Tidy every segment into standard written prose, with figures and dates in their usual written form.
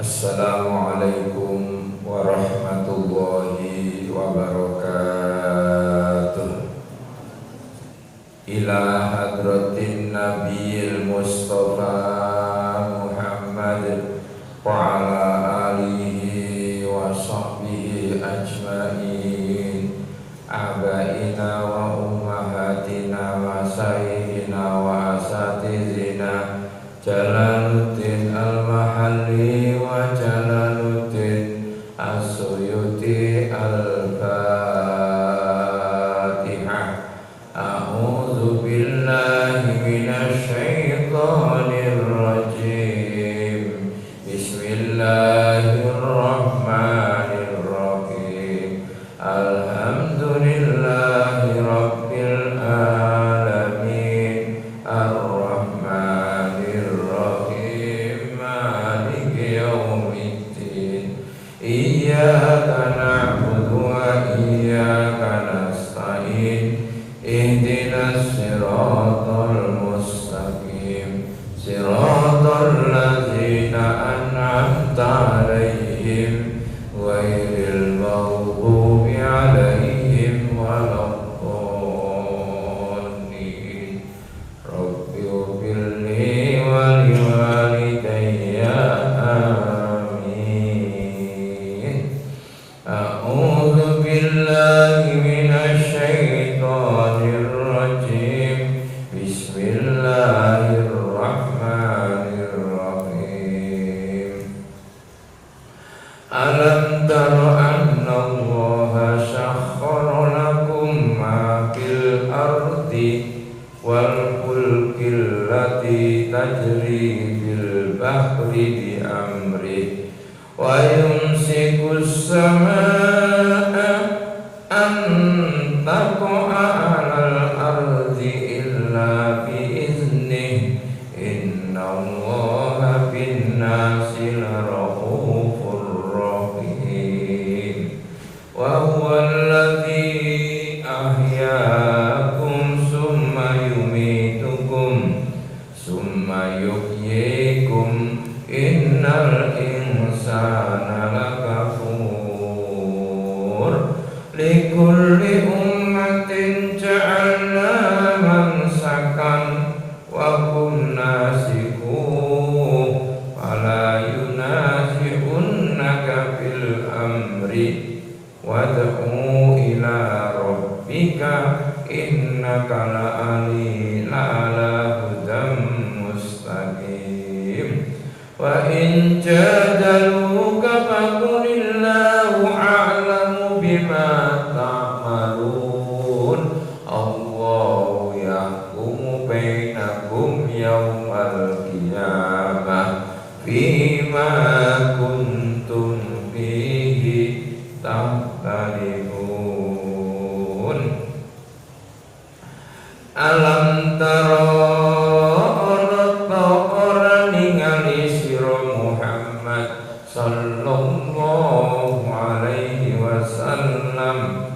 Assalamualaikum warahmatullahi wabarakatuh. Ila hadratin nabiyil mustafa Muhammad wa ala alihi wa sahbihi ajma'in, abaina wa ummahatina wa sayyidina wa asatizina Jalaluddin al-Mahalli wa Jalaluddin as-Suyuti al-Fatihah. A'udzu billahi minasy syaithanir rajim. Bismillahirrahmanirrahim. Alhamdulillahi rabbil alamin. Iyyaka na'budu wa iyyaka nasta'in. Ihdinas siratal mustaqim, siratal ladzina an'amta 'alaihim ghairil maghdubi 'alaihim waladdallin. Rabbi ighfirli wa liwalidayya. A'udzu billahi minasy syaithanir rajim. Bismillahirrahmanirrahim. Alam tara anna Allaha sakhkhara lakum ma fil ardi wal fulkil lati tajri bil bahri bi amri wa yumsikus samaa'a an taqa'a 'alal ardi illa bi iznihi. Innallaha bin-nasi laraufur rahim. Wa huwallazi ahyaakum summa yumitukum summa yuhyikum. Innal insana lakafur. Likulli ummatin ja'alna mansakan wa hum nasikuh fala yunasi'unnaka fil amri wad'u ila rabbika innaka la'ala hudam mustaqim. Wa in jadaluka faqulillahu a'lamu bima ta'malun. Allahu yahkumu bainakum yawmal qiyamah fima kuntum fihi tahtalifun. Alam tara sallallahu alaihi wasallam.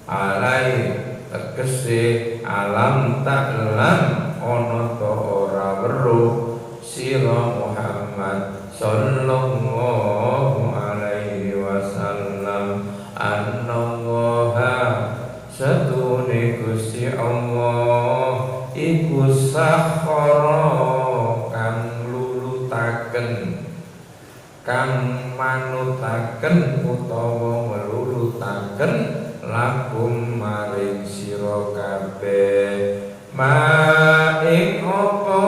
Alai tegese alam taklam ono to ora weruh sira Muhammad sallallahu alaihi wasallam annallaha satune Gusti Allah iku sakhara kang lulutaken, kang manutaken utawa melulutaken lakum maring sira kabeh ma ing apa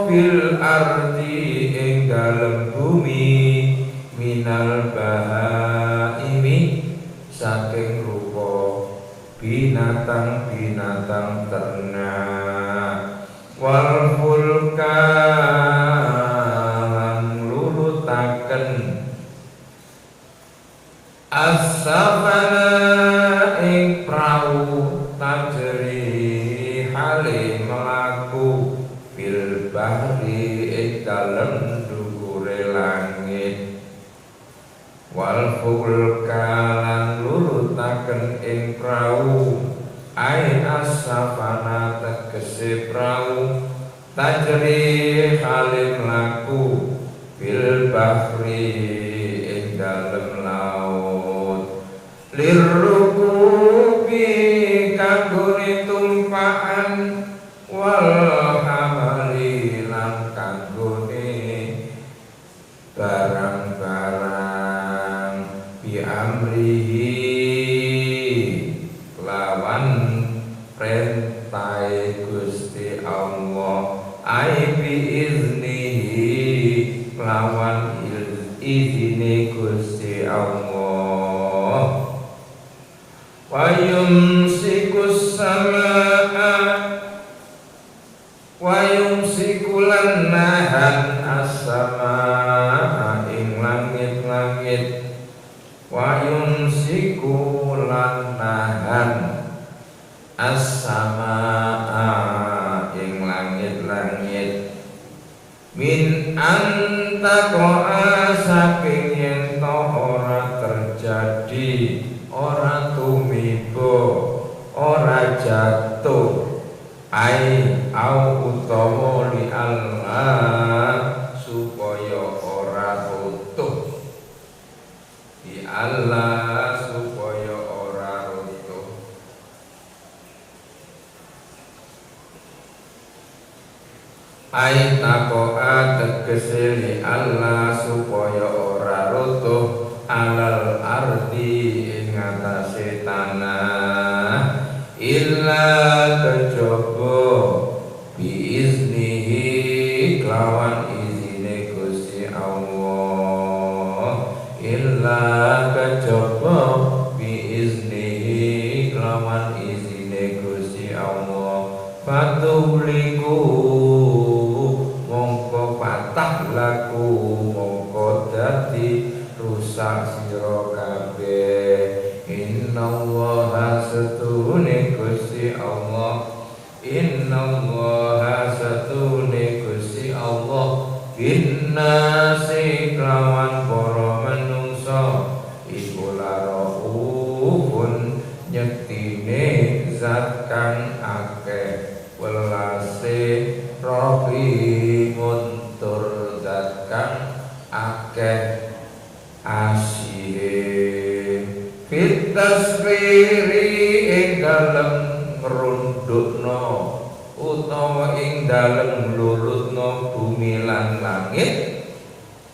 fil ardi ing dalem bumi minal bahaimi saking rupa binatang-binatang ternak wal fulka as-safana ing prau tajri hale melaku bil bahri ing dalem dhuwure langit wal fulka lan lurutaken ing prau ai as-safana tegese prau tajri hale melaku bil bahri lirrukubi kanggone tumpaan wal hamali lan kanggone barang-barang bi amrihi lawan perintah Gusti Allah ai bi iznihi lawan izine Gusti Allah wa yumsikus samaa wa yumsikulan nahan as-samaa ing langit-langit wa yumsikulan nahan as-samaa ing langit-langit min antaqa'a saking yen to ora terjadi ora tumiba ora jatuh ai au utawa li Allah supaya ora runtuh di Allah supaya ora runtuh ai takoa tegese li Allah supaya ora runtuh alal ardi ing atase tanah illa kejaba biiznihi kelawan izine Gusti Allah illa kejaba biiznihi kelawan izine Gusti Allah fatuliku mongko patah laku mongko dadi rusak sira kabeh innallaha satune Gusti Allah innallaha satune Gusti Allah binnasi kelawan para manungsa iku larauhun nyektine zat kang akeh welase rahimun tur zat kang akeh asih fit tasfiri ing dalem ngrundukno utawa ing dalem lulutno bumi lan langit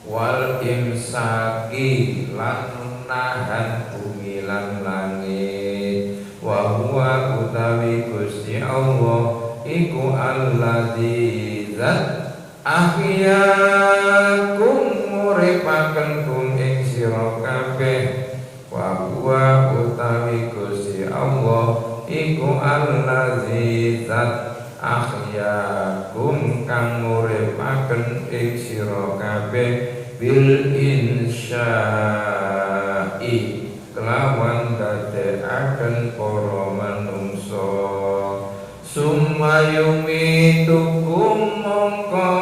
wal imsaki lan nahan bumi lan langit wa huwa utawi Gusti Allah iku alladzi zat ahyakum muripaken kum ing sira kabeh wa huwa utawi Gusti Allah iku alladzi zat ahyakum kang muripaken ing sira kabeh bil insya'i kelawan dadekaken para manungsa summa yumitukum mongko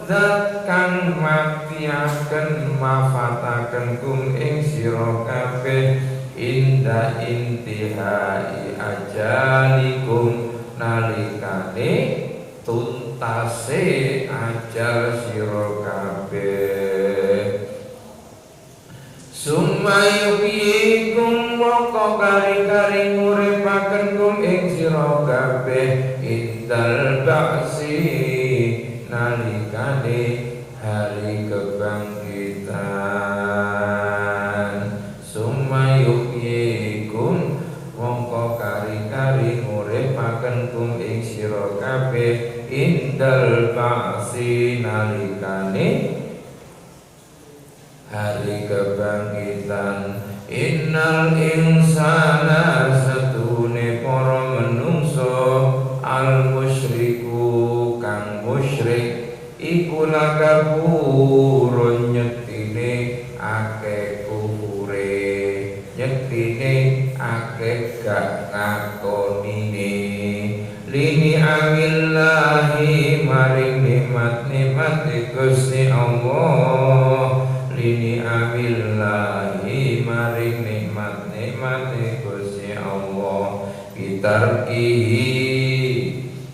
zat kang matiaken mafataken kum ing sira kabeh inda intihai ajalikum nalikane tuntase ajal sira kabeh summa yuhyikum mongko kari-kari nguripaken kum ing sira kabeh indal ba'si nalikane hari kebangkitan summa yuhyikum mongko kari-kari nguripaken kum ing sira kabeh indal ba'si nalikane hari kebangkitan innal insana satune para menungso al musyriku kang musyrik iku lakabur nyektine akeh kufure nyektine akeh gak ngakonine lini amillahi maring nikmat-nikmat Gusti Allah lini amillahi maring nikmat-nikmat Gusti Allah bitarkihi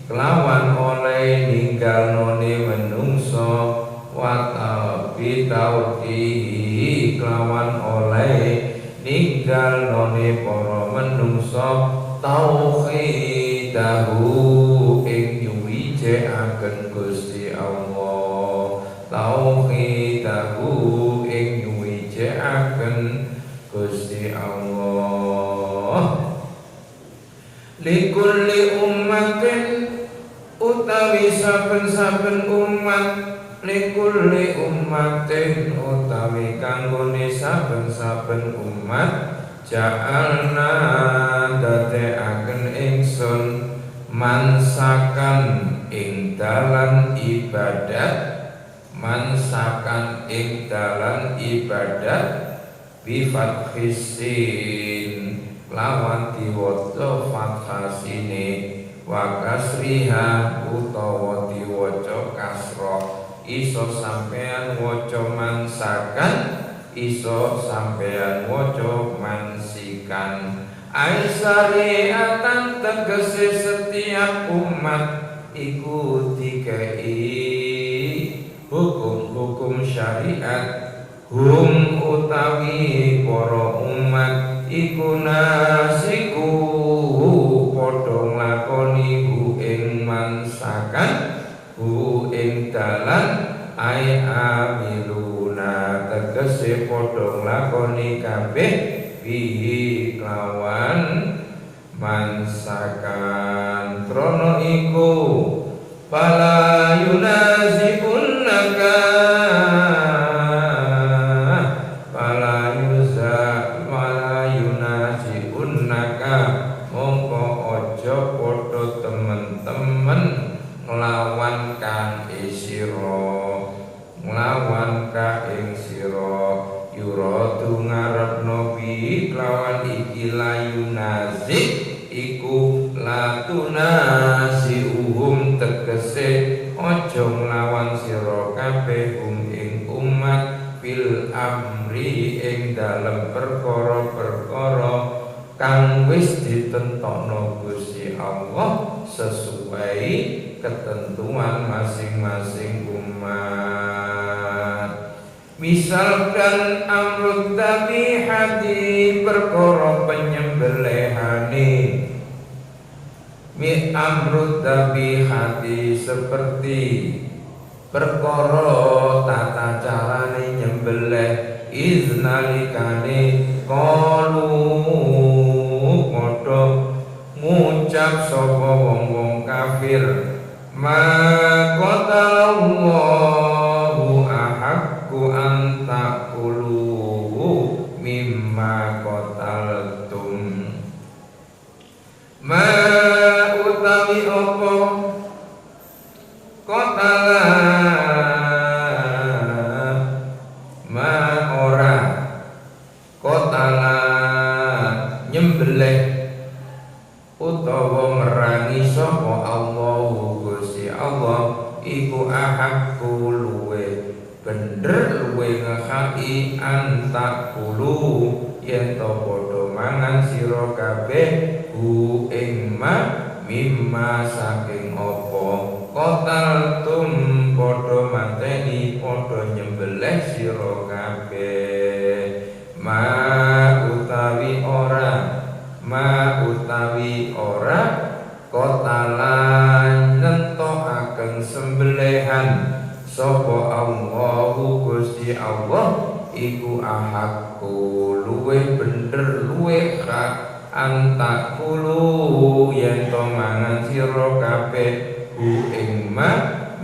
kelawan oleh ninggalnone menungso wa bitauqihi kelawan oleh ninggal none para menungsa tauhidahu ing nyuwijekaken Gusti Allah, tauhidahu ing nyuwijekaken Gusti Allah. Likulli ummatin utawi saben-saben umat, likulli ummatin utawi kanggone saben-saben umat, ja'alna dadekaken ingsun mansakan ing dalan ibadat, mansakan ing dalan ibadat bifathhisin lawan diwaca fathasine wa kasriha utawa diwaca kasrah. Iso sampean waca mansakan, iso sampean waca mansikan. Ai syariatan tegese setiap umat iku dikei hukum-hukum syariat, hum utawi para umat iku nasiku padha nglakoni hu ing mansakan, hu ing dalan. Ai amiluna tegese padha nglakoni kabeh bihi lawan mansakan. Krono iku fala yunazibunnaka, mongko ojo podo temen-temen nglawan kang isiro, nglawan ka ing siro. Yuradu ngarepno bi lawan iki layunazik iku latunasiuhum tegese ojo nglawan siro kabeh ing umat fil amri ing dalem perkara-perkara kang wis ditentokno Gusti Allah sesuai ketentuan masing-masing umat. Misalkan amrut dzabihati perkara penyembelihane, mi amrut dzabihati seperti perkara tata carane nyembelih, iznalikane qalu padha ngucap sapa wong-wong kafir, ma qatalallahu ahaqqu an taqulu mimma qataltum. Ma utawi apa qatala, ma ora qatala nyembelih utawa merangi sapa Allahu Gusti Allah iku ahaqqu luwe bener, luwe ngehaki antakulu yen to padha mangan sira kabeh hu ing ma mimma saking apa qataltum padha mateni padha nyembelih sira kabeh. Ma utawi ora, ma utawi ora qatalan nentokaken sembelihan sapa Allahu Gusti Allah iku ahaqqu luwe bener, luwe hak antakulu yen to mangan sira kabeh hu ing ma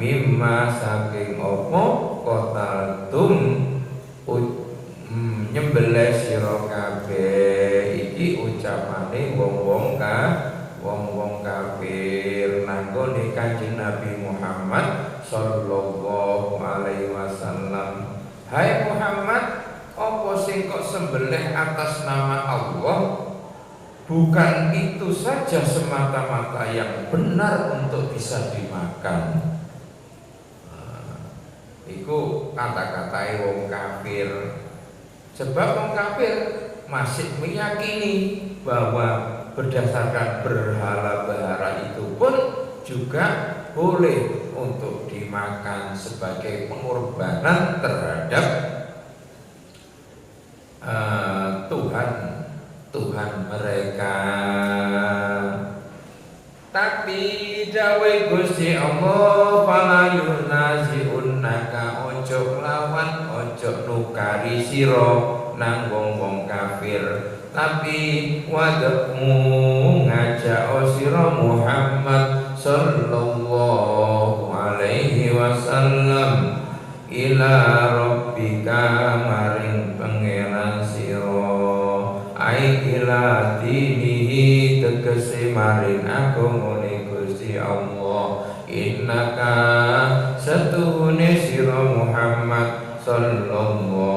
mimma saking apa qataltum nyembelih sira kabeh. Iki ucapane wong-wong kafir nanggone Kanjeng Nabi Muhammad sallallahu alaihi wasallam. Hai Muhammad, apa sing kok sembelih atas nama Allah? Bukan itu saja semata-mata yang benar untuk bisa dimakan. Iku kata-katai wong kafir. Sebab wong kafir masih meyakini bahwa berdasarkan berhala-berhala itu pun juga boleh untuk dimakan sebagai pengorbanan terhadap Tuhan Tuhan mereka. Tapi dawe Gusti Allah fala yunazi'unnaka ojo lawan ojo nukari sira nang wong-wong kafir. Tapi wadekmu ngajak sira Muhammad sallallahu alaihi wasallam ila rabbika maring pangeran sira ai ila dinihi tegese maring agamane Gusti Allah. Innaka satuhune sira Muhammad sallallahu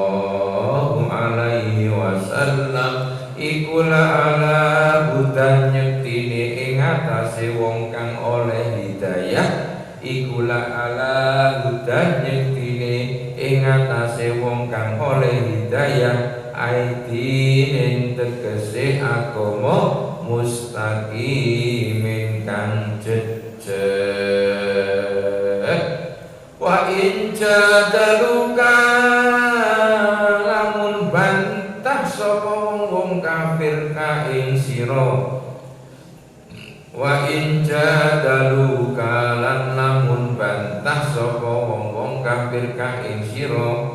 alaihi wasallam iku la ala hudan nyektine ing atase wong kang oleh hidayah. Iku la ala hudan nyektine ing atase wong kang oleh hidayah. Aidin tegese agama mustaqimin kang jejeg. Wa in jadaluka lamun bantah sapa wong kafir ka ing sira. Wa in jadaluka lan lamun bantah sapa wong kafir ka ing sira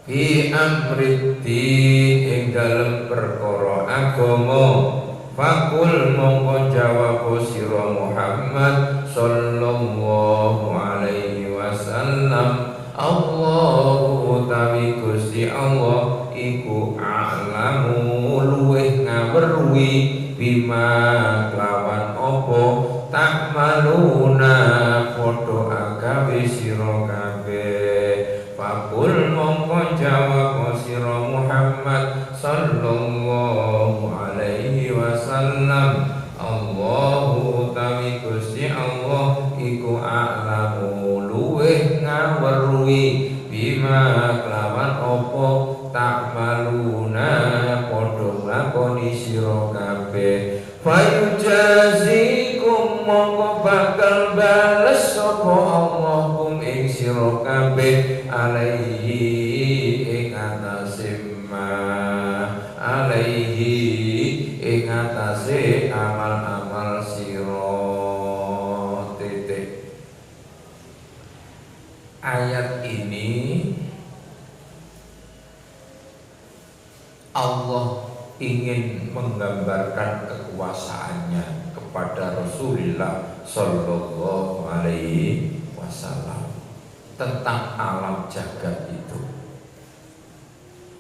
fi amriddin ing dalem perkara agama. Fakul mongko jawab sira Muhammad sallallahu alaihi wasallam Allahu utawi Gusti Allah iku a'lamu luweh ngaweruhi bima kelawan apa takmaluna padha agawe sira kabeh. Fakul mongko jawab sira Muhammad sallallahu alaihi wasallam Allahu utawi Gusti Allah iku a'lamu luweh ngaweruhi bima kelawan apa takmaluna padha nglakoni sira kabeh. Fayujazikum mongko bakal bales sapa Allah kum ing sira kabeh alaihi ing atase alaihi ing atase amal-amal sira. Titik. Ayat ini Allah ingin menggambarkan kekuasaannya kepada Rasulullah sallallahu alaihi wasallam tentang alam jagat itu,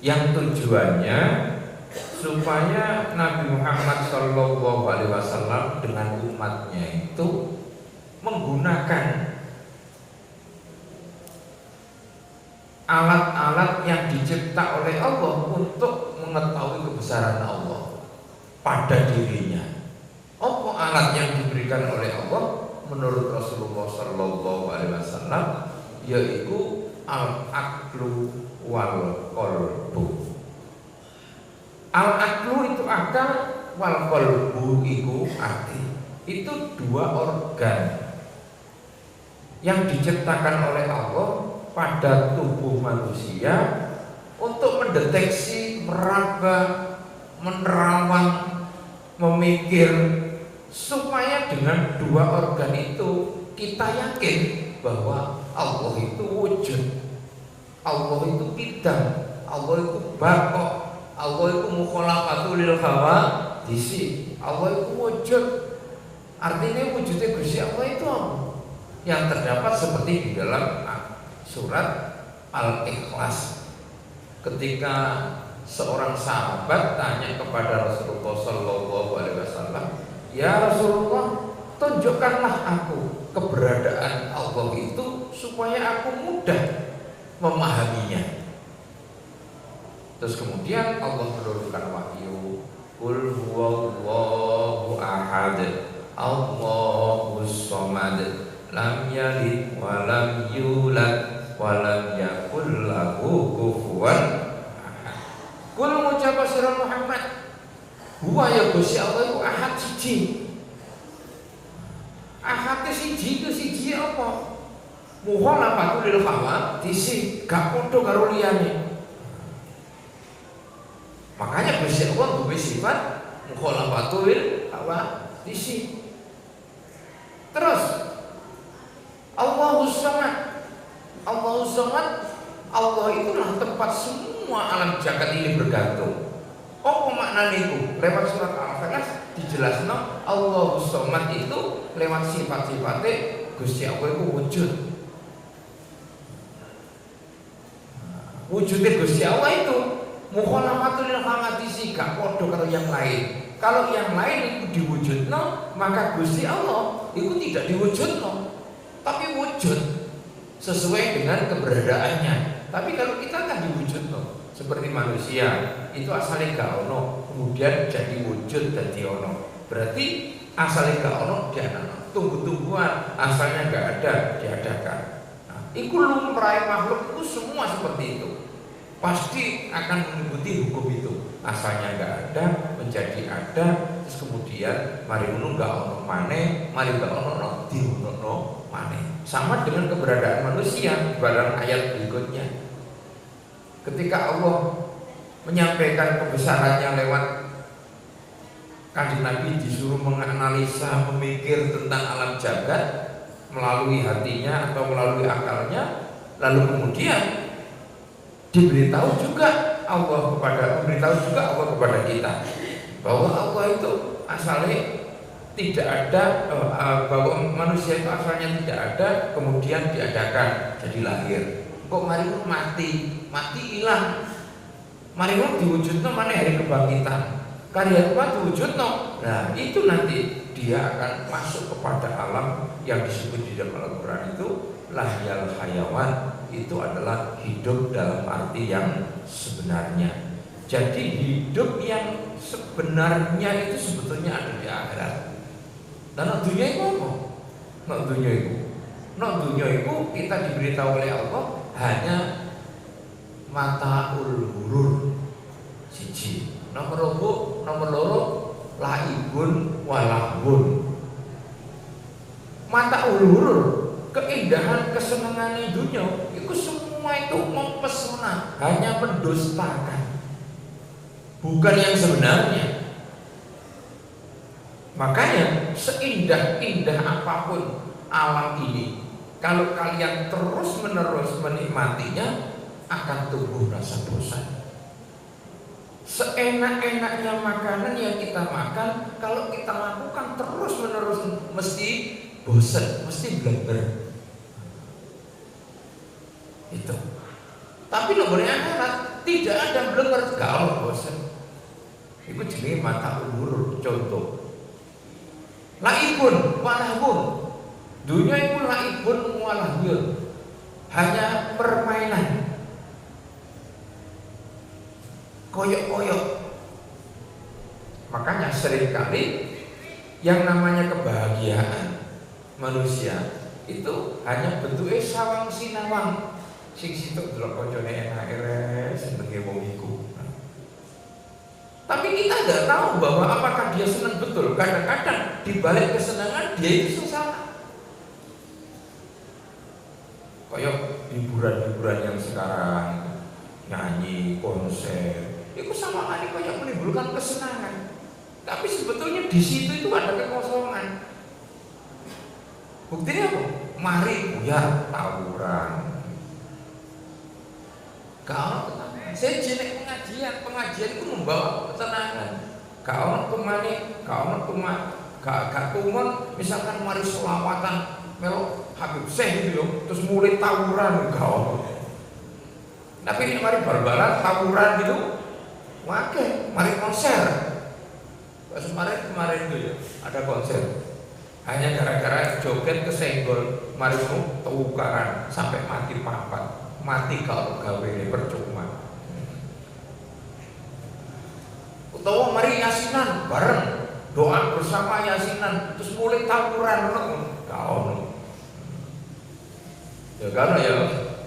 yang tujuannya supaya Nabi Muhammad sallallahu alaihi wasallam dengan umatnya itu menggunakan alat-alat yang dicipta oleh Allah untuk mengetahui kebesaran Allah pada dirinya. Apa alat yang diberikan oleh Allah menurut Rasulullah sallallahu alaihi wasallam? Yaitu al-aqlu wal qalbu. Al-aqlu itu akal, wal qalbu itu hati. Itu dua organ yang diciptakan oleh Allah pada tubuh manusia untuk mendeteksi, meraba, menerawang, memikir, supaya dengan dua organ itu kita yakin bahwa Allah itu wujud, Allah itu bidang, Allah itu bako, Allah itu mukhalaqatul lil hawadisi, Allah itu wujud. Artinya wujudnya Gusti Allah itu apa? Yang terdapat seperti di dalam surat Al-Ikhlas, ketika seorang sahabat tanya kepada Rasulullah sallallahu alaihi wasallam, "Ya Rasulullah, tunjukkanlah aku keberadaan Allah itu supaya aku mudah memahaminya." Terus kemudian Allah menurunkan wahyu, "Qul huwallahu ahad, Allahus samad, lam yalid wa lam yulad walam yakul lahu kufuwan ahad." Kul ngucap sira Muhammad, huwa ya Gusti Allah iku ahad siji. Ahad siji itu siji apa? Mukhalaqatul lil hawadisi, gak padha karo liyane. Makanya Gusti Allah duwe gawe sifat mukhalafatul hawa disi. Terus Allahus Samad. Allahus Samad, Allah itulah tempat semua alam jagat ini bergantung. Apa maknanya itu? Lewat surat Al-Ikhlas dijelaskan Allahus Samad itu lewat sifat-sifatnya Gusti Allah itu wujud. Wujudnya Gusti Allah itu mukhalafatul hawadisi, gak podo karo yang lain. Kalau yang lain itu diwujudno, maka Gusti Allah itu tidak diwujudno, tapi wujud sesuai dengan keberadaannya. Tapi kalau kita kan diwujudno, seperti manusia itu asalnya gak ono, kemudian jadi wujud dan ono. Berarti asalnya gak ono diadakan. Tumbuh-tumbuhan asalnya gak ada diadakan. Nah, itu lumrah makhluk itu semua seperti itu. Pasti akan mengikuti hukum itu. Asalnya nggak ada menjadi ada, terus kemudian mari ngono nggak ono maneh, mari nggak ono diono maneh. Sama dengan keberadaan manusia dalam ayat berikutnya. Ketika Allah menyampaikan kebesarannya lewat Kanjeng Nabi disuruh menganalisa, memikir tentang alam jagat melalui hatinya atau melalui akalnya, lalu kemudian diberitahu juga Allah kepada kita bahwa Allah itu asalnya tidak ada, bahwa manusia itu asalnya tidak ada kemudian diadakan jadi lahir. Kok mari mati hilang, mari diwujudkan mana hari kebangkitan karya apa diwujudkan. Nah itu nanti dia akan masuk kepada alam yang disebut di dalam Al-Quran itu lahyal hayawan. Itu adalah hidup dalam arti yang sebenarnya. Jadi hidup yang sebenarnya itu sebetulnya ada di akhirat. Dan dunia itu apa? Dunia itu kita diberitahu oleh Allah hanya mataul hurur siji. Nomor loro laibun walahbun. Mataul hurur, keindahan kesenangan dunia itu semua itu mempesona, hanya mendustakan, bukan yang sebenarnya. Makanya seindah-indah apapun alam ini, kalau kalian terus-menerus menikmatinya, akan tumbuh rasa bosan. Seenak-enaknya makanan yang kita makan, kalau kita lakukan terus-menerus mesti bosan, mesti bleber. Itu. Tapi nomornya akhirat tidak ada bleber, kalau bosan. Itu jenis mata ulur contoh. Laibun walahbun. Dunia itu laibun walahbun. Hanya permainan. Koyok-koyok. Makanya seringkali yang namanya kebahagiaan manusia itu hanya bentuknya sawang sinawang. Sing situ delok koncone enak senenge wong iku. Tapi kita tidak tahu bahwa apakah dia senang betul. Kadang-kadang di balik kesenangan dia itu susah. Kayak hiburan-hiburan yang sekarang, nyanyi, konser, itu sama kali kayak menimbulkan kesenangan. Tapi sebetulnya di situ itu ada kekosongan. Buktinya apa? Mari buyar tawuran. Kalau saya jenis pengajian itu membawa ketenangan. Kalau kemana, gak kuman, misalkan mari selawatan, melok Habib Syekh gitu, terus mulai tawuran kau. Tapi ini mari bal-balan tawuran gitu, mari konser. Kemarin itu ya ada konser. Hanya gara-gara joget kesenggol, mari tukaran sampai mati papat. Mati kalau gawe percuma. Utawa mari yasinan bareng, doa bersama yasinan, terus mulai tawuran kau. Ya karena ya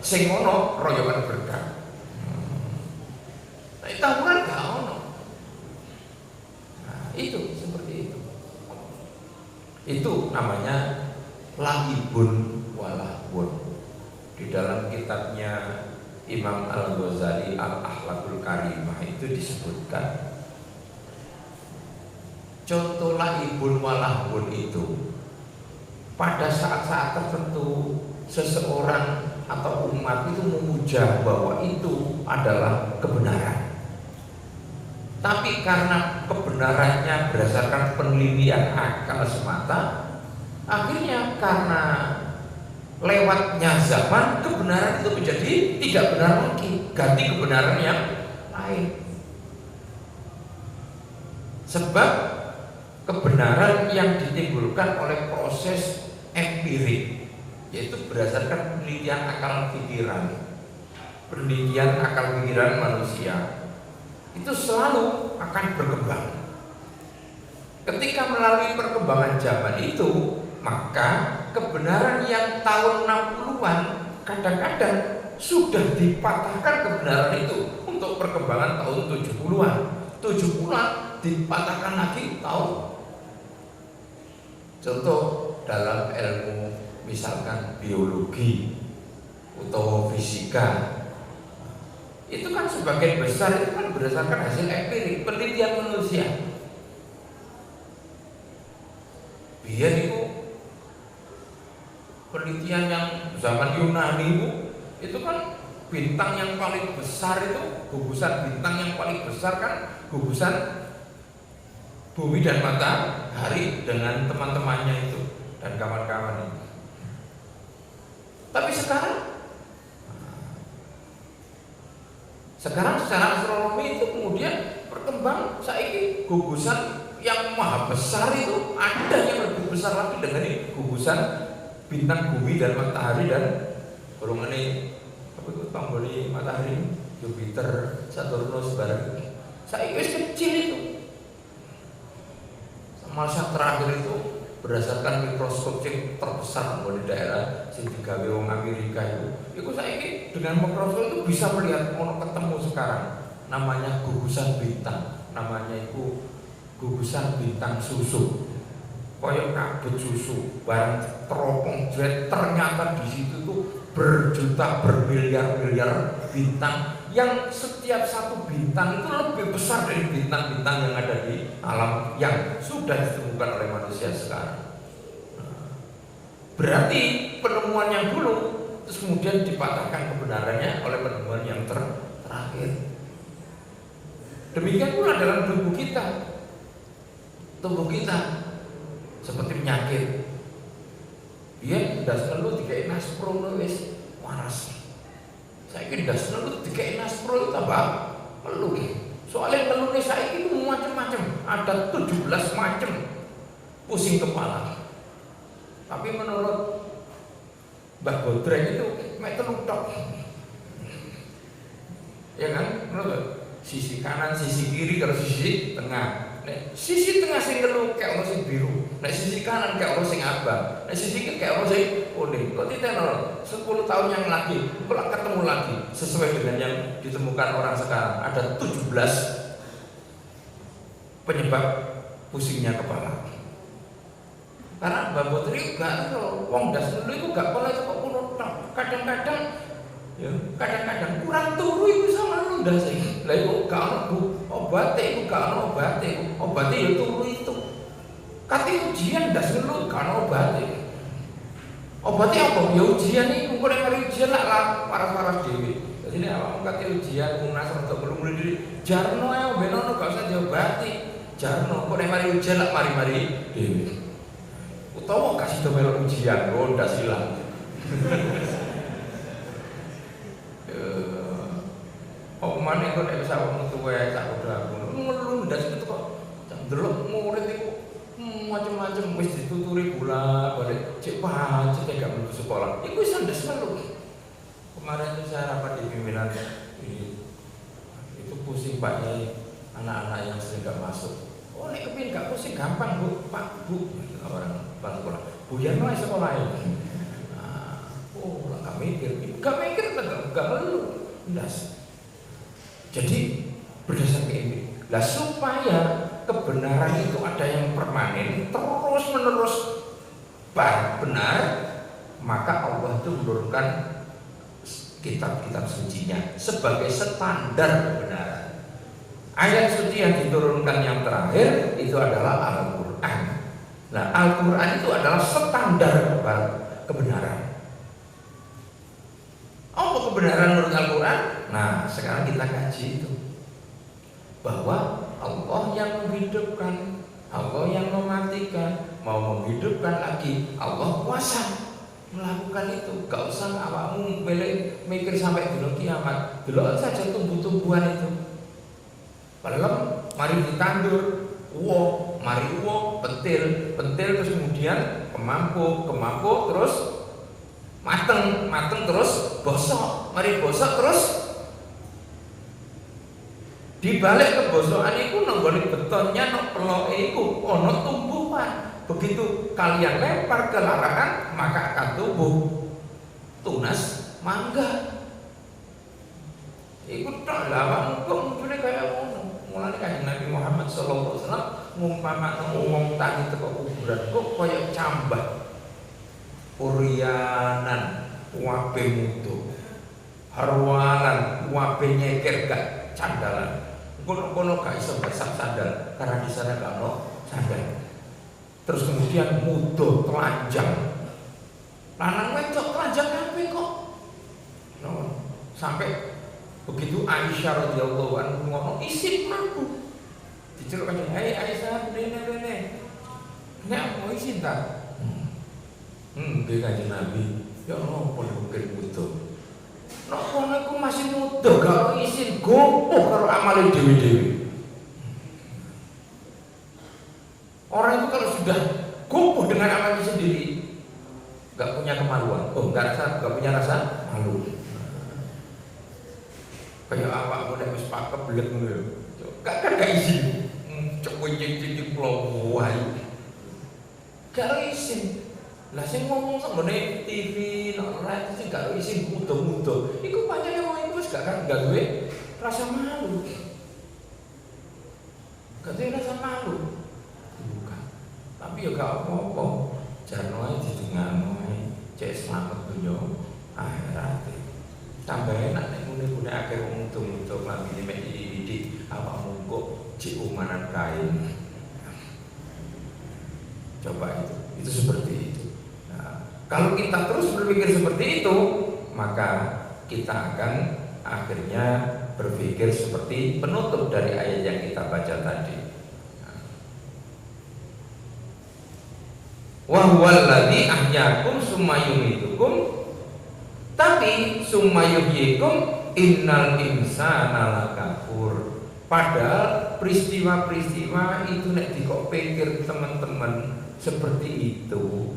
sing ono royokan berkah. Nah, tawuran gak ono. Nah, itu seperti itu. Itu namanya lahibun walahbun. Di dalam kitabnya Imam Al-Ghazali Al-Akhlaqul Karimah itu disebutkan contoh laibun walahun itu pada saat-saat tertentu seseorang atau umat itu memuja bahwa itu adalah kebenaran. Tapi karena kebenarannya berdasarkan penelitian akal semata, akhirnya karena lewatnya zaman kebenaran itu menjadi tidak benar lagi, ganti kebenaran yang lain. Sebab kebenaran yang ditimbulkan oleh proses empirik, yaitu berdasarkan penelitian akal pikiran, penelitian akal pikiran manusia, itu selalu akan berkembang. Ketika melalui perkembangan zaman itu, maka kebenaran yang tahun 60-an kadang-kadang sudah dipatahkan kebenaran itu untuk perkembangan tahun 70-an. 70-an dipatahkan lagi tahun. Contoh dalam ilmu misalkan biologi atau fisika, itu kan sebagian besar itu kan berdasarkan hasil empirik penelitian manusia. Biar itu penelitian yang zaman Yunani itu kan bintang yang paling besar itu, gugusan bintang yang paling besar kan gugusan bumi dan matahari dengan teman-temannya itu dan kawan-kawan itu. Tapi sekarang secara astronomi itu kemudian berkembang, saiki gugusan yang maha besar itu ada yang lebih besar lagi dengan ini gugusan bintang bumi dan matahari dan golongan ini apa itu tangguli matahari, Jupiter, Saturnus barang. Saiki wis kecil itu. Masa terakhir itu berdasarkan mikroskop yang terbesar di daerah sing digawe wong Amerika itu saiki dengan mikroskop itu bisa melihat ono ketemu sekarang namanya gugusan bintang, namanya itu gugusan bintang susu, koyok kabut susu, barang teropong jet, ternyata di situ tuh berjuta bermiliar-miliar bintang yang setiap satu bintang itu lebih besar dari bintang-bintang yang ada di alam yang sudah ditemukan oleh manusia sekarang. Berarti penemuan yang dulu terus kemudian dipatahkan kebenarannya oleh penemuan yang terakhir. Demikian pula dalam tubuh kita. Tubuh kita seperti penyakit, dia tidak selalu dikai naspro wis waras. Saya kira tidak selalu dikai naspro itu apa? Melu. Soalnya melune saya itu macam-macam, ada 17 macam pusing kepala. Tapi menurut Mbah Bodreng itu mek telu tok. Ya kan? Menurut sisi kanan, sisi kiri, kalau sisi tengah. Nek sisi tengah sing ngelu kayak ono sing biru, nek sisi kanan kayak ono sing abang, nek sisi kiri kayak ono sing kuning. Kok diteno 10 tahun yang lagi, kalau ketemu lagi sesuai dengan yang ditemukan orang sekarang, ada 17 penyebab pusingnya kepala. Karena Mbak Putri enggak tahu, wong das dulu itu enggak boleh kok kuno. Kadang-kadang ya, kadang-kadang kurang turu itu sama nunda sih. Lah itu gak ono Bu, obate itu gak ono obate. Obate ya turu itu. Kate ujian das dulu gak ono obate. Obate apa? Ya ujian iki kok nek mari ujian lah parah-parah dhewe. Dadi nek awakmu kate ujian munas rada mulu-mulu diri, jarno ae benono gak usah diobati. Jarno kok nek mari ujian lah mari-mari dhewe. Utawa kasih do melu ujian, oh ndas ilang. Oh mana kok nek bisa wong tuwa sak udah ngelu ndas itu kok ndelok murid iku macam-macam wis dituturi bola-balik cek pacet gak mlebu sekolah. Iku wis ndas melu. Kemarin itu saya rapat di pimpinan itu pusing Pak Yai, anak-anak yang sering gak masuk. Oh nek kepin gak pusing gampang Bu, Pak Bu. Orang bang sekolah. Bu Yarno sekolah ini. Oh, gak mikir gak melu ndas. Jadi berdasarkan ini, lah supaya kebenaran itu ada yang permanen terus menerus benar, maka Allah itu menurunkan kitab-kitab sucinya sebagai standar kebenaran. Ayat suci yang diturunkan yang terakhir itu adalah Al-Quran. Nah, Al-Quran itu adalah standar kebenaran. Apa kebenaran menurut Al-Quran? Nah, sekarang kita kaji itu, bahwa Allah yang menghidupkan, Allah yang mematikan, mau menghidupkan lagi, Allah kuasa melakukan itu. Gak usah awakmu mikir sampai dulu kiamat. Dulu saja tumbuh-tumbuhan itu. Padahal mari ditandur, mari pentil terus kemudian kemampu terus mateng terus bosok, mari bosok terus dibalik kebosokan itu nanggone betonnya no peloke iku ono tumbuhan. Begitu kalian lempar ke larangan maka akan tumbuh tunas mangga. Iku tok lah awakmu kok munculnya kayak ngono. Mulane Kanjeng Nabi Muhammad sallallahu alaihi wasallam ngumpamakno wong tani teko kuburan kok koyo cambah. Urianan wape mutu. Harwalan wape nyeker gak candalan. Kono gak iso bersab sandal karena di sana gak ono sandal. Terus kemudian mudo telanjang. Lanang wedok telanjang kabeh kok. No. Sampai begitu Aisyah radhiyallahu anha ngono isin mlaku. Diceluk kanjeng, "Hai Aisyah, rene. Nek mau isin ta?" Nggih Kanjeng Nabi. Ya napa mungkin mudo. Nek kono iku masih mudo gak isin gopoh karo amale dhewe-dhewe. Orang itu kalau sudah gopoh dengan amalnya sendiri, gak punya kemaluan. Gak punya rasa malu. Kayak apa udah wis pakep blek ngono. Gak izin. Coba cicik plowai. Gak izin. Lah sing ngomong sakmene TV nek ora sing gak izin mudo-mudo. Iku pancene wong iku wis gak duwe rasa malu. Gak duwe rasa malu. Bukan. Tapi ya gak apa-apa. Jarno ae didengano ae. Cek selamat dunya akhirat. Tambah enak nek ngene akeh wong mudo-mudo lambene mek didik awakmu kok cek umanan kain. Coba itu seperti itu. Nah, kalau kita terus berpikir seperti itu, maka kita akan akhirnya berpikir seperti penutup dari ayat yang kita baca tadi. Wa huwal ladzi ahyakum summa yumitukum, tapi summa yuhyikum innal insana lakafur. Padahal peristiwa-peristiwa itu nek dikok pikir teman-teman seperti itu,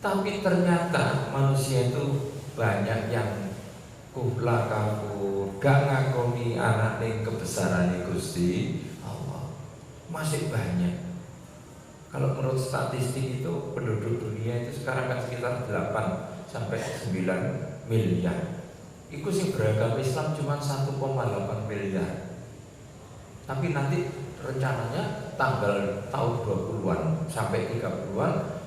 tapi ternyata manusia itu banyak yang kufla kafur, gak ngakoni anaknya kebesaran Gusti Allah. Masih banyak. Kalau menurut statistik itu penduduk dunia itu sekarang kan sekitar 8 sampai 9 miliar. Iku sing beragama Islam cuma 1,8 miliar. Tapi nanti rencananya tanggal tahun 20-an sampai 30-an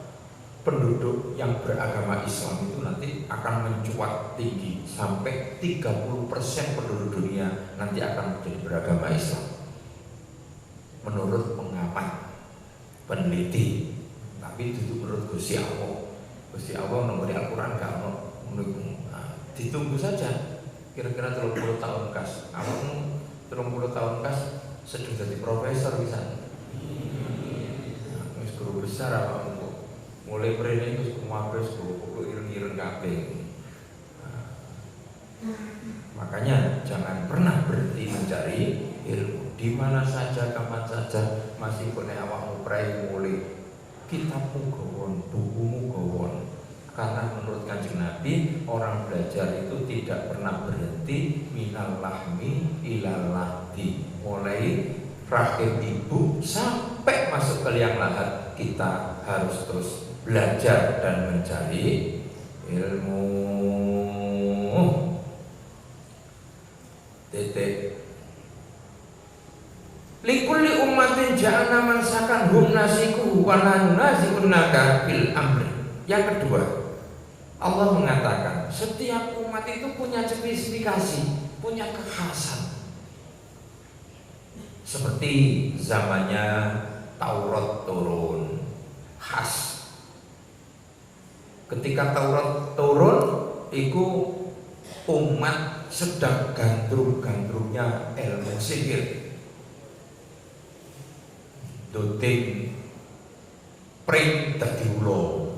penduduk yang beragama Islam itu nanti akan mencuat tinggi sampai 30% penduduk dunia nanti akan menjadi beragama Islam. Menurut pengamat, peneliti, tapi itu menurut Gusti Allah. Gusti Allah nomor Al-Quran gak ono ditunggu saja. Kira-kira 30 tahun kas. Awakmu 30 tahun kas sudah jadi profesor bisa. Wis guru besar awakmu. Mulai mrene wis kumabes guru ireng-ireng kabeh. Makanya jangan pernah berhenti mencari ilmu. Di mana saja, kapan saja, masih kena awakmu prai mulai kitabmu gawon, bukumu gawon. Karena menurut Kanjeng Nabi, orang belajar itu tidak pernah berhenti minal lahmi ilal lahdi. Mulai rahim ibu sampai masuk ke liang lahat, kita harus terus belajar dan mencari ilmu. Titik. Likulli ummatin ja'alna mansakan hum nasiku wa la nunasikunaka bil amri. Yang kedua, Allah mengatakan setiap umat itu punya spesifikasi, punya kekhasan. seperti zamannya Taurat turun khas. Ketika Taurat turun, itu umat sedang gandrung-gandrungnya ilmu sihir, doding pring dadi ula,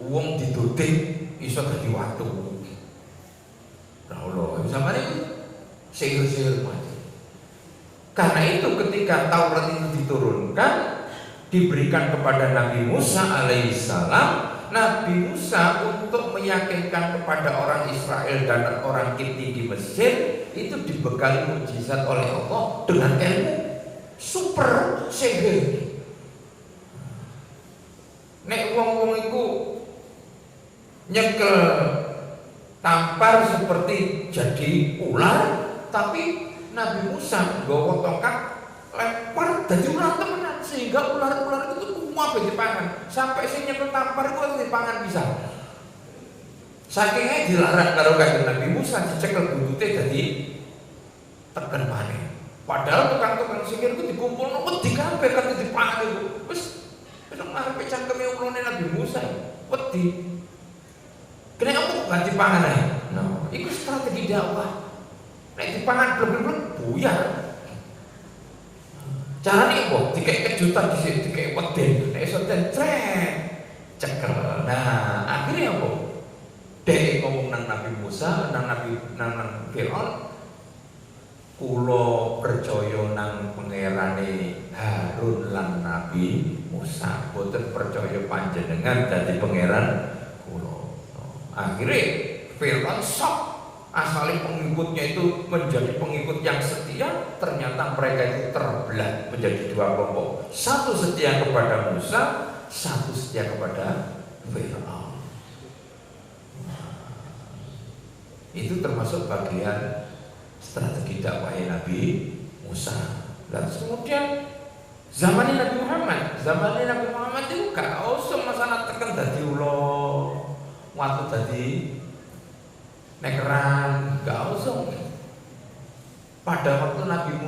wong didoding iso dadi watu. Nah, Allah zaman itu sihir-sihir macam. Karena itu ketika Taurat itu diturunkan, diberikan kepada Nabi Musa alaihissalam, Nabi Musa untuk meyakinkan kepada orang Israel dan orang Kipti di Mesir itu dibekali mukjizat oleh Allah dengan ilmu super sihir. Nek wong-wong iku nyekel tampar seperti jadi ular, tapi Nabi Musa nggawa tongkat lempar dadi ular temenan, sehingga ular-ular itu kuat dipangan, sampai sing nyekel tampar itu dipangan bisa. Sakingnya dilarang karo kanjeng Nabi Musa dicekel buntute dadi teken maneh. Padahal tukang-tukang sihir itu dikumpulno wedi kabeh kan dipangan itu. Wis ngarepe cangkeme ulune Nabi Musa wedi. Kenapa bukan dipangan ae? Nah, itu strategi dakwah. Nek dipangan blek-blek buyar. Carane kok dikek kejutan dhisik, dikek weden, nek iso den cekel. Nah, akhirnya apa? Dek ngomong nang Nabi Musa, nang Firaun, kula percaya nang pangerane Harun lan Nabi Musa, boten percaya panjenengan dadi pangeran kula. Akhirnya Fir'aun shock, asalnya pengikutnya itu menjadi pengikut yang setia, ternyata mereka itu terbelah menjadi dua kelompok, satu setia kepada Musa, satu setia kepada Fir'aun. Itu termasuk bagian strategi dakwah Nabi Musa. Dan kemudian zamannya Nabi Muhammad itu gak usah masalah tekan dadi ulo, waktu tadi nekeran, gak usah. Pada waktu Nabi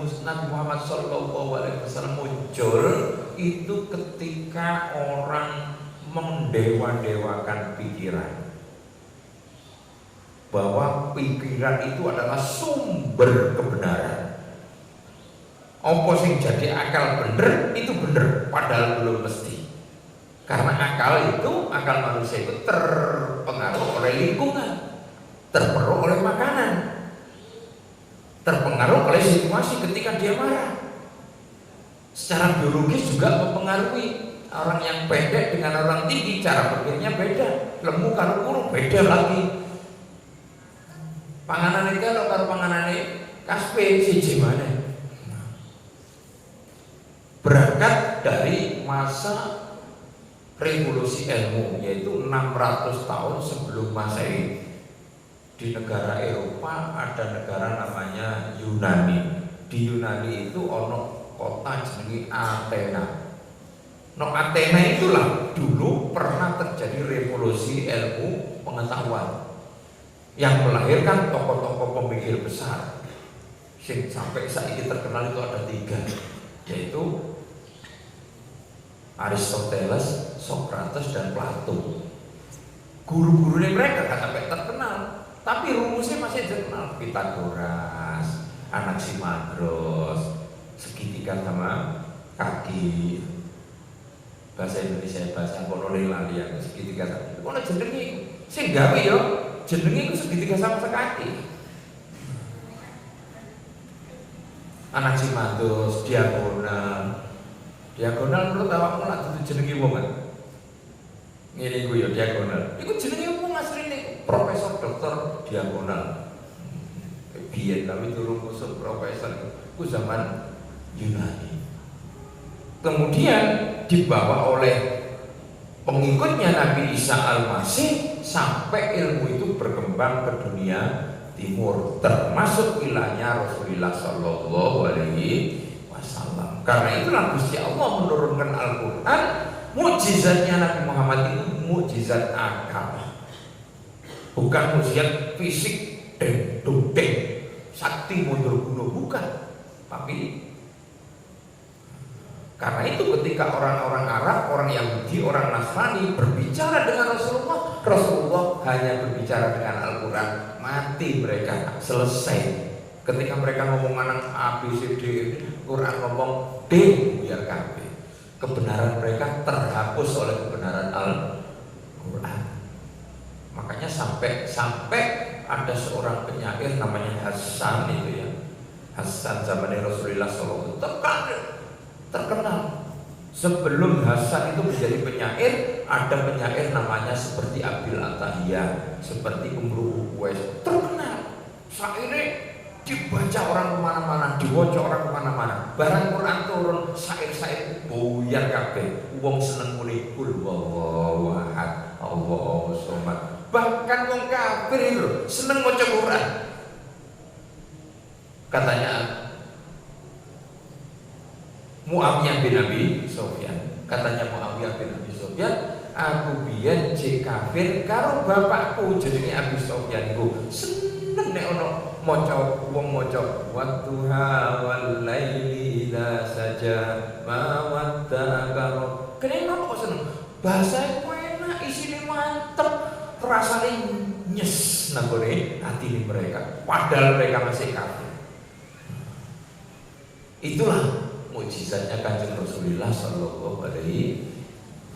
Muhammad SAW muncul itu ketika orang mendewa-dewakan pikiran, bahwa pikiran itu adalah sumber kebenaran. Apa sing jadi akal bener itu bener, padahal belum mesti. Karena akal manusia itu terpengaruh oleh lingkungan, terpengaruh oleh makanan, terpengaruh oleh situasi ketika dia marah. Secara biologis juga mempengaruhi. Orang yang pendek dengan orang tinggi cara pikirnya beda, lemu karo kurung beda lagi. Panganan itu kalau panganan kaspe siji mana? Berangkat dari masa revolusi ilmu, yaitu 600 tahun sebelum Masehi. Di negara Eropa ada negara namanya Yunani. Di Yunani itu ono kota jenenge Athena. No Athena itulah dulu pernah terjadi revolusi ilmu pengetahuan yang melahirkan tokoh-tokoh pemikir besar. Sampai saat ini terkenal itu ada 3, yaitu Aristoteles, Socrates, dan Plato. Guru-gurunya mereka kan sampai terkenal, tapi rumusnya masih terkenal. Pythagoras, Anaximandros, segitiga sama kaki. Bahasa Indonesia, bahasa kolonial lali segitiga sama. Kono jenenge sing gawe yo, jenenge iku segitiga sama sekaki. Anaximandros, diagonal menurut awakmu lak dudu jenenge wong kan. Ngene iku ya diagonal. Iku jenenge wong asline profesor doktor diagonal. Biyen tapi turun musuh profesor iku zaman Yunani. Kemudian dibawa oleh pengikutnya Nabi Isa Al-Masih sampai ilmu itu berkembang ke dunia timur, termasuk wilayahnya Rasulullah Shallallahu Alaihi Wasallam. Karena itulah Gusti Allah menurunkan Al-Quran. Mukjizatnya Nabi Muhammad itu mukjizat akal, bukan mukjizat fisik dan dudek sakti Mondroguno, bukan. Tapi karena itu ketika orang-orang Arab, orang Yahudi, orang Nasrani berbicara dengan Rasulullah, Rasulullah hanya berbicara dengan Al-Quran, mati mereka, selesai. Ketika mereka ngomong anak A, B, C, D, Quran ngomong D, biar KB. Kebenaran mereka terhapus oleh kebenaran Al-Quran. Makanya sampai ada seorang penyair namanya Hasan itu ya, Hasan zaman Rasulullah SAW terkenal. Sebelum Hasan itu menjadi penyair, ada penyair namanya seperti Abil Atahiyah, seperti Umru Uwais, terkenal. Syairnya dibaca orang kemana-mana, dibaca orang kemana-mana. Barang Quran turun, syair-syair buyar kabeh. Wong seneng muni kul wallahu ahad, Allahu somad. Bahkan wong kafir itu seneng maca Quran. Katanya Muawiyah bin Abi Sufyan, katanya Muawiyah bin Abi Sufyan, aku biyen jek kafir karo bapakku jenenge Abi Sufyan iku seneng nek ono maca wong maca wadduha wal laili idza saja ma wadda'aka. Kenapa kok seneng? Bahasa ku enak, isine mantep, rasane nyes nang gone atine mereka padahal mereka masih kafir. Itulah mujizatnya Kanjeng Rasulullah Sallallahu Alaihi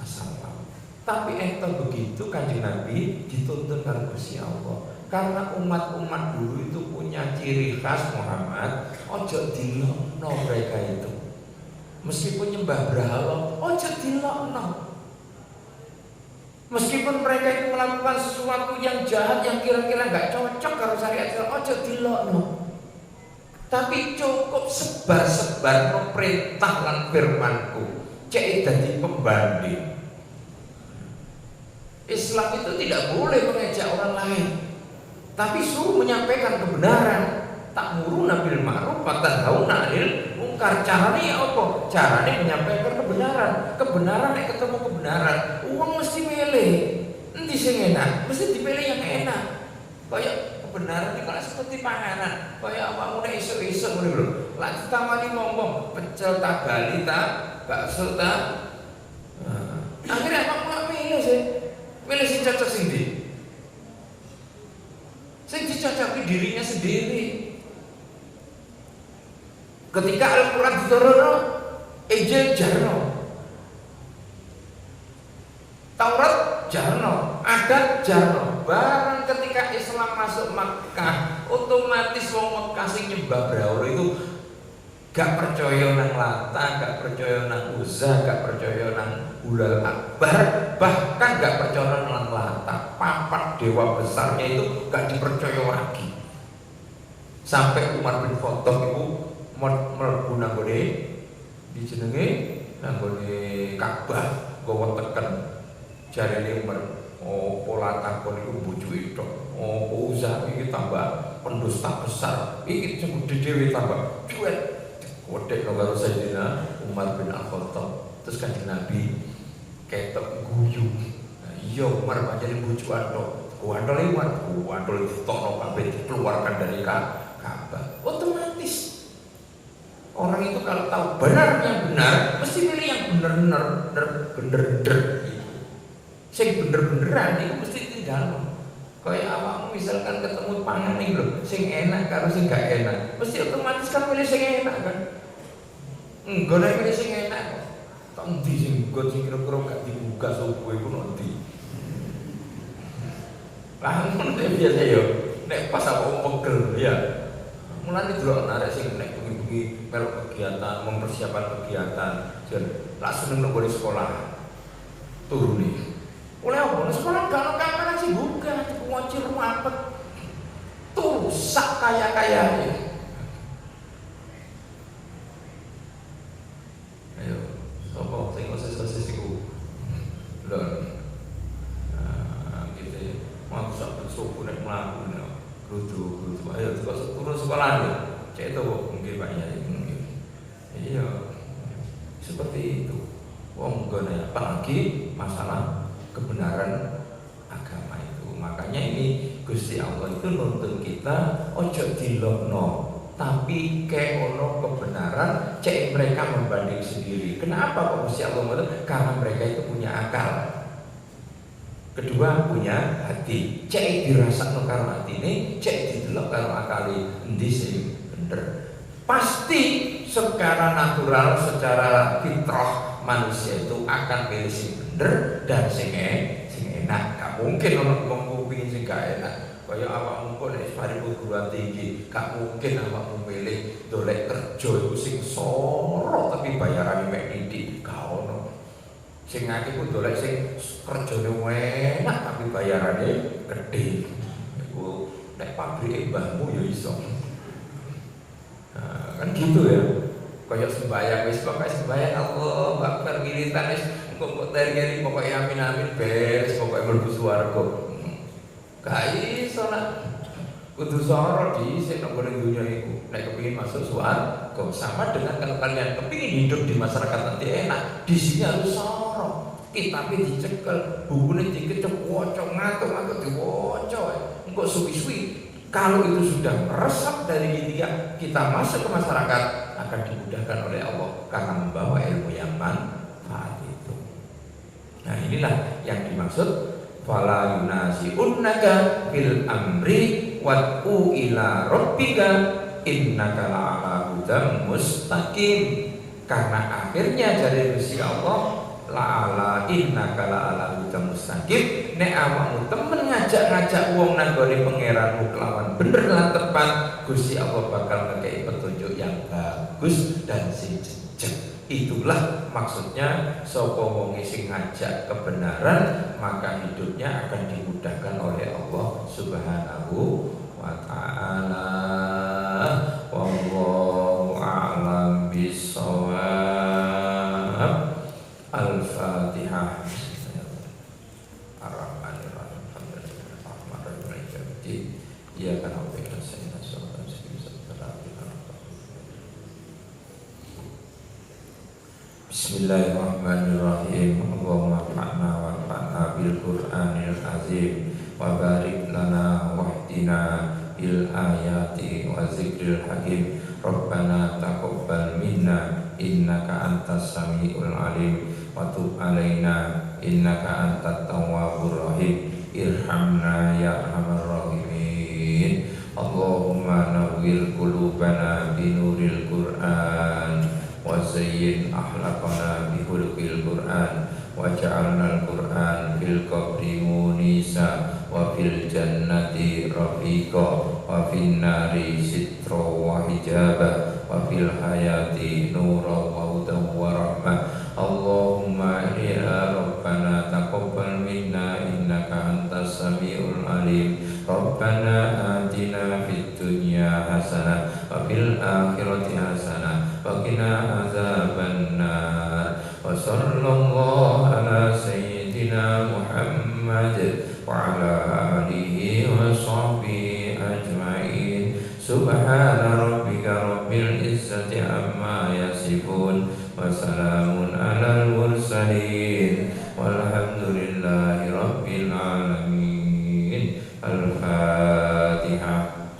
Wasallam. Tapi begitu Kanjeng Nabi dituntun karo Gusti Allah. Karena umat-umat dulu itu punya ciri khas Muhammad, ojo dilokno mereka itu. Meskipun nyembah berhala, ojo dilokno. Meskipun mereka itu melakukan sesuatu yang jahat yang kira-kira nggak cocok karo syariat, ojo dilokno. Tapi cukup sebar-sebar perintah lan firmanku, cek dadi pembanding. Islam itu tidak boleh mengejek orang lain, tapi suruh menyampaikan kebenaran. Ta'muruna bil ma'ruf wa tanhauna 'anil munkar. Caranya apa? Caranya menyampaikan kebenaran. Kebenaran nek ketemu kebenaran, uang mesti milih. Endi sing enak? Mesti dipilih yang enak. Kayak kebenaran ini kalau seperti panganan, kayak awakmu nek isuk-isuk ngono lho. Lah ditamani ngomong pecel ta gali ta, bakso ta. Akhirnya awakmu milih sih. Milih sing cocok sing ndi? Sing dicocoki dirinya sendiri. Ketika Al-Quran diturunno, Injil jarno, Taurat jarno, adat jarno. Barang ketika Islam masuk Makkah, otomatis wong Makkah sing nyembah brahala itu gak percaya nang Lata, gak percaya nang Uzza, gak percaya nang Ulal Akbar, bahkan gak percaya nang Lata. Papat dewa besarnya itu gak dipercaya lagi. Sampai Umar bin Khattab itu mlebu nang gone dijenenge nang gone Ka'bah, gawa teken jarene Umar, pola takon iku bojoke tok. Uzza iki tambah pendusta besar, iki gede dhewe tambah cuek. Kodek karo Sayyidina Umar bin Khattab. Terus Kanjeng Nabi ketok guyu. Nah, iya Umar pancen bojoan tok. Kuantol liwat, kuantol ditokno kabeh dikeluarkan dari Ka'bah. Otomatis orang itu kalau tahu benar yang benar, mesti pilih yang bener-bener gitu. Sing bener-beneran itu mesti tinggal. Kayak awakmu misalkan ketemu pangan nih lho, sing enak karo sing gak enak, mesti otomatis kan pilih sing enak kan. Enggak nek pilih sing enak. Kok endi sing nggon sing kira-kira gak dibuka subuh iku endi? Lah ngono biasa yo. Nek pas apa pegel ya. Mulane delok arek sing nek bengi-bengi melu kegiatan, mempersiapkan kegiatan, jan lak seneng nang sekolah. Turune. Oleh apa? Sekolah gak ono kamar sih buka, kunci rapet. Tuh sak kaya-kaya. Ayo, sapa sing osis-osis iku? Lho. Gitu ya. Mau sak suku nek mlaku nek grudu. Ayo turun sekolah ya. Cek itu mungkin Pak ya. Iya. Seperti itu. Wong gone apalagi masalah kebenaran agama itu. Makanya ini Gusti Allah itu nuntun kita ojo dilokno, tapi kayak ono kebenaran, cek mereka membanding sendiri. Kenapa kok Gusti Allah ngoten? Karena mereka itu punya akal. Kedua punya hati. Cek dirasakno karo atine, cek didelok karo akali, endi sing bener. Pasti secara natural, secara fitrah manusia itu akan pilih sing bener dan sing enak. Gak mungkin ono wong kuping sing gak enak. Kaya awakmu kok nek mari perguruan tinggi, gak mungkin awakmu milih dolek kerja iku sing soro tapi bayarane mek titik. Gak ono. Sing akeh ku dolek sing kerjane enak tapi bayarane gede. Iku nek pabrike mbahmu ya iso. Nah, kan gitu ya. Kayak sembahyang wis pokoke sembahyang Allah Akbar wiritan wis engko terjadi pokoke amin amin beres pokoke mlebu swarga. Gak iso nak kudu soro dhisik nang dunya iku. Nek kepengin masuk swarga sama dengan kalau kalian kepengin hidup di masyarakat nanti enak, di sini harus soro. Kitabnya dicekel, bukunya dikecek, wocok ngatuk diwoco. Engko suwi-suwi kalau itu sudah meresap dari ketika kita masuk ke masyarakat akan dimudahkan oleh Allah karena membawa ilmu yang manfaat itu. Nah inilah yang dimaksud fala yunasi'unnaka fil amri wad'u ila rabbika innaka la'ala hudam mustaqim. Karena akhirnya dari Gusti Allah la'ala innaka la'ala hudam mustaqim, nek awakmu temen ngajak-ngajak wong nang gone pangeranmu kelawan bener lan tepat, Gusti Allah bakal ngekei petunjuk yang bagus dan sing jejeg. Itulah maksudnya sapa wong sing ngajak kebenaran maka hidupnya akan dimudahkan oleh Allah Subhanahu wa taala. Wallahu a'lam bissawab. Al-Fatihah. Ar-Rahmanir-Rahim. Alhamdulillahirrahmanirrahim. Ya kan apa yang saya nasalkan Bismillahirrahmanirrahim. Allahumma fa'na wa fa'na bil Qur'anil azim wa barik lana wahdina bil ayati wa zikril hakim. Rabbana taqabbal minna innaka antas samiul alim wa tub alaina innaka antat tawwabur rahim. Irhamna ya arhamar rahimin. Allahumma nawwir qulubana binuril Qur'an wa zayyin akhlaqana bi khuluqil Qur'an waj'alna al-Qur'an fil qabri munisa wa fil jannati rafiqa wa fin nari sitra wa hijaba wa fil hayati nura wa hudan wa rahmah. Allahumma ya rabbana taqabbal minna innaka antas samiul alim. Rabbana atina fid dunya hasanah wa fil akhirati hasanah wa qina azabannar. Wa sallallahu ala sayyidina Muhammad wa ala alihi wa sahbihi ajma'in. Subhana rabbika rabbil izzati amma yasifun wa salamun alal mursalin walhamdulillahi rabbil alamin. Al-Fatihah.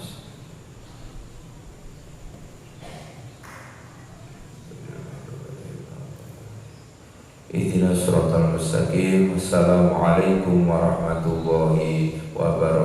Ihdinas siratal mustaqim. Assalamualaikum warahmatullahi wabarakatuh.